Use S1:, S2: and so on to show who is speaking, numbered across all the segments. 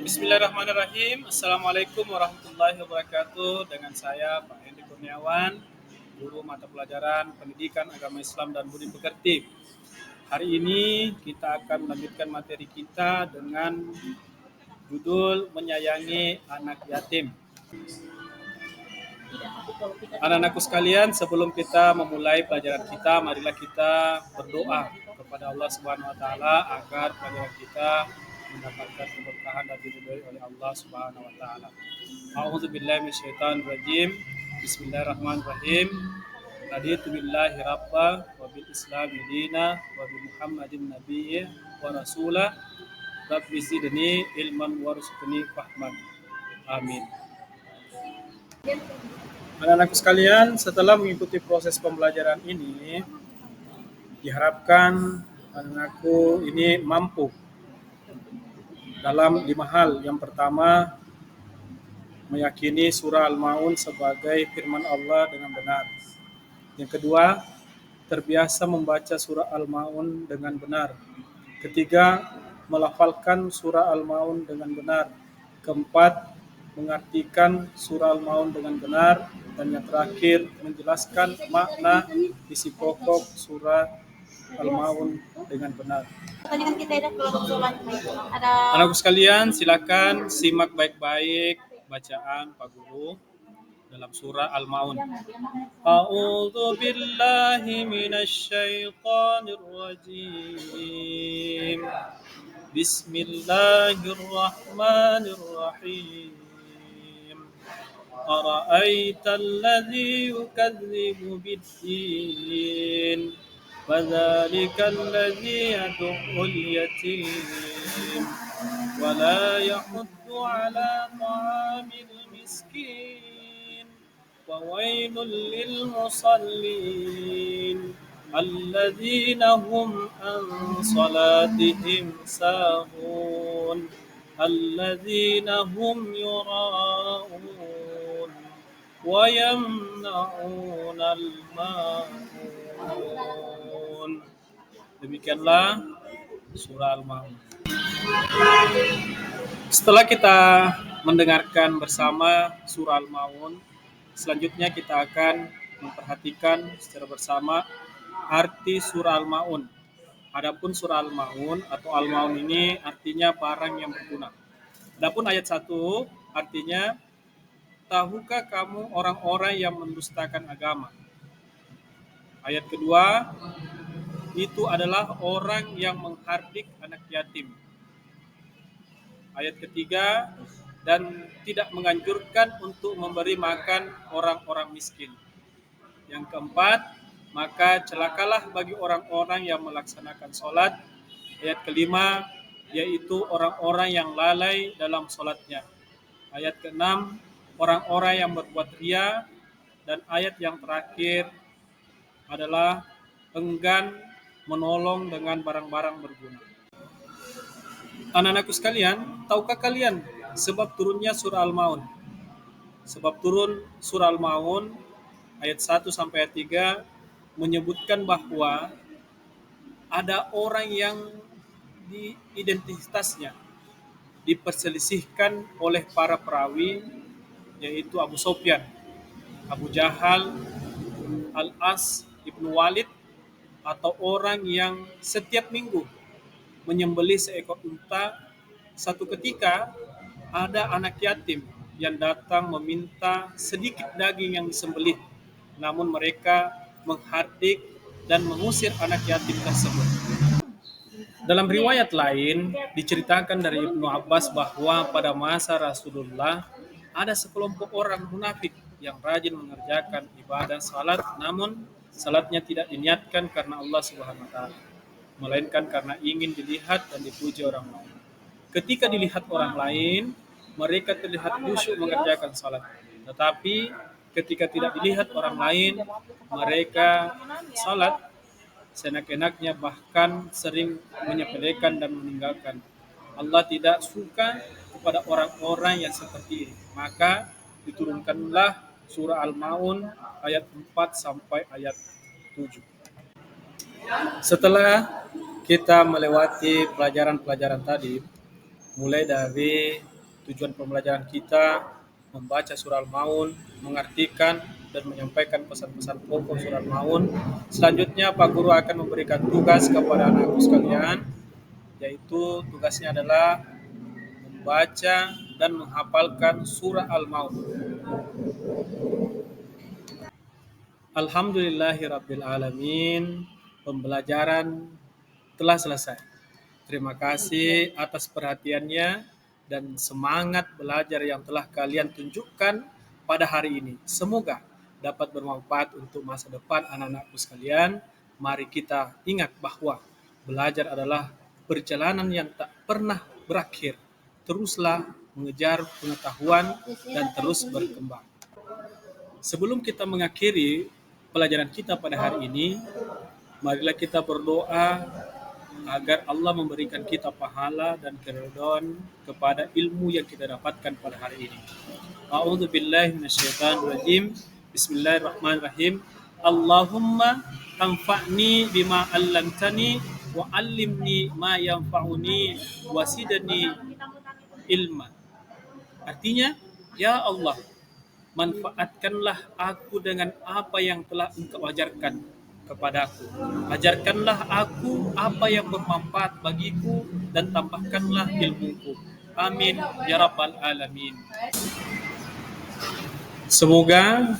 S1: Bismillahirrahmanirrahim. Assalamualaikum warahmatullahi wabarakatuh. Dengan saya Pak Hendy Kurniawan, guru mata pelajaran Pendidikan Agama Islam dan Budi Pekerti. Hari ini kita akan melanjutkan materi kita dengan judul Menyayangi Anak Yatim. Anak-anakku sekalian, sebelum kita memulai pelajaran kita, marilah kita berdoa kepada Allah Subhanahu wa taala agar pelajaran kita mendapatkan keberkahan dan diridhoi oleh Allah Subhanahu wa taala. A'udzubillahi minasyaitonir rajim. Bismillahirrahmanirrahim. Raditu billahi rabba wa bil islami dina wa bi Muhammadin nabiyya wa rasula. Rabbi zidni ilman warzuqni fahman. Amin. Anak-anakku sekalian, setelah mengikuti proses pembelajaran ini, diharapkan anak-anakku ini mampu dalam 5 hal. Yang pertama, meyakini surah Al-Ma'un sebagai firman Allah dengan benar. Yang kedua, terbiasa membaca surah Al-Ma'un dengan benar. Ketiga, melafalkan surah Al-Ma'un dengan benar. Keempat, mengartikan surah Al-Ma'un dengan benar. Dan yang terakhir, menjelaskan makna isi pokok surah Al-Ma'un dengan benar. Anakku sekalian, silakan simak baik-baik bacaan Pak Guru dalam surah Al-Ma'un. A'udzu billahi minasyaitonir rajim. Bismillahirrahmanirrahim. أرأيت الذي يكذب بالدين فذلك الذي يدع اليتيم ولا يحض على طعام المسكين وويل للمصلين الذين هم عن صلاتهم ساهون الذين هم يراءون وَيَمْنَعُونَ الْمَاعُونَ. Demikianlah surah Al-Ma'un. Setelah kita mendengarkan bersama surah Al-Ma'un, selanjutnya kita akan memperhatikan secara bersama arti surah Al-Ma'un. Adapun surah Al-Ma'un atau Al-Ma'un ini artinya barang yang berguna. Adapun ayat 1 artinya, tahukah kamu orang-orang yang mendustakan agama? Ayat kedua, itu adalah orang yang menghardik anak yatim. Ayat ketiga, dan tidak menganjurkan untuk memberi makan orang-orang miskin. Yang keempat, maka celakalah bagi orang-orang yang melaksanakan sholat. Ayat kelima, yaitu orang-orang yang lalai dalam sholatnya. Ayat keenam, orang-orang yang berbuat ria, dan ayat yang terakhir adalah enggan menolong dengan barang-barang berguna. Anak-anakku sekalian, tahukah kalian sebab turunnya surah Al-Ma'un? Sebab turun surah Al-Ma'un ayat 1 sampai ayat 3 menyebutkan bahwa ada orang yang di identitasnya diperselisihkan oleh para perawi, yaitu Abu Sufyan, Abu Jahal, Al-As Ibnu Walid, atau orang yang setiap minggu menyembelih seekor unta. Satu ketika ada anak yatim yang datang meminta sedikit daging yang disembelih, namun mereka menghardik dan mengusir anak yatim tersebut. Dalam riwayat lain diceritakan dari Ibnu Abbas bahwa pada masa Rasulullah ada sekelompok orang munafik yang rajin mengerjakan ibadah salat, namun salatnya tidak diniatkan karena Allah Subhanahu wa taala, melainkan karena ingin dilihat dan dipuji orang lain. Ketika dilihat orang lain, mereka terlihat khusyuk mengerjakan salat. Tetapi ketika tidak dilihat orang lain, mereka salat seenak-enaknya, bahkan sering menyepelekan dan meninggalkan. Allah tidak suka kepada orang-orang yang seperti ini. Maka diturunkanlah surah Al-Ma'un ayat 4 sampai ayat 7. Setelah kita melewati pelajaran-pelajaran tadi, mulai dari tujuan pembelajaran kita membaca surah Al-Maun, mengartikan dan menyampaikan pesan-pesan pokok surah Al-Maun. Selanjutnya Pak Guru akan memberikan tugas kepada anakku sekalian, yaitu tugasnya adalah membaca dan menghafalkan surah Al-Maun. Alhamdulillahirrabbilalamin, pembelajaran telah selesai. Terima kasih atas perhatiannya dan semangat belajar yang telah kalian tunjukkan pada hari ini. Semoga dapat bermanfaat untuk masa depan anak-anakku sekalian. Mari kita ingat bahwa belajar adalah perjalanan yang tak pernah berakhir. Teruslah mengejar pengetahuan dan terus berkembang. Sebelum kita mengakhiri pelajaran kita pada hari ini, marilah kita berdoa agar Allah memberikan kita pahala dan keridhaan kepada ilmu yang kita dapatkan pada hari ini. A'udzu billahi minasyaitonir rajim. Bismillahirrahmanirrahim. Allahumma anfa'ni bima 'allamtani wa 'allimni ma yanfa'uni wa zidni ilma. Artinya, ya Allah, manfaatkanlah aku dengan apa yang telah Engkau ajarkan kepadaku. Ajarkanlah aku apa yang bermanfaat bagiku dan tambahkanlah ilmuku. Amin ya rabbal alamin. Semoga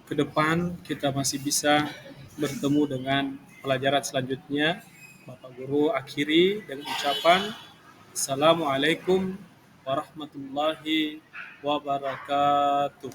S1: ke depan kita masih bisa bertemu dengan pelajaran selanjutnya. Bapak Guru akhiri dengan ucapan Assalamualaikum warahmatullahi wabarakatuh.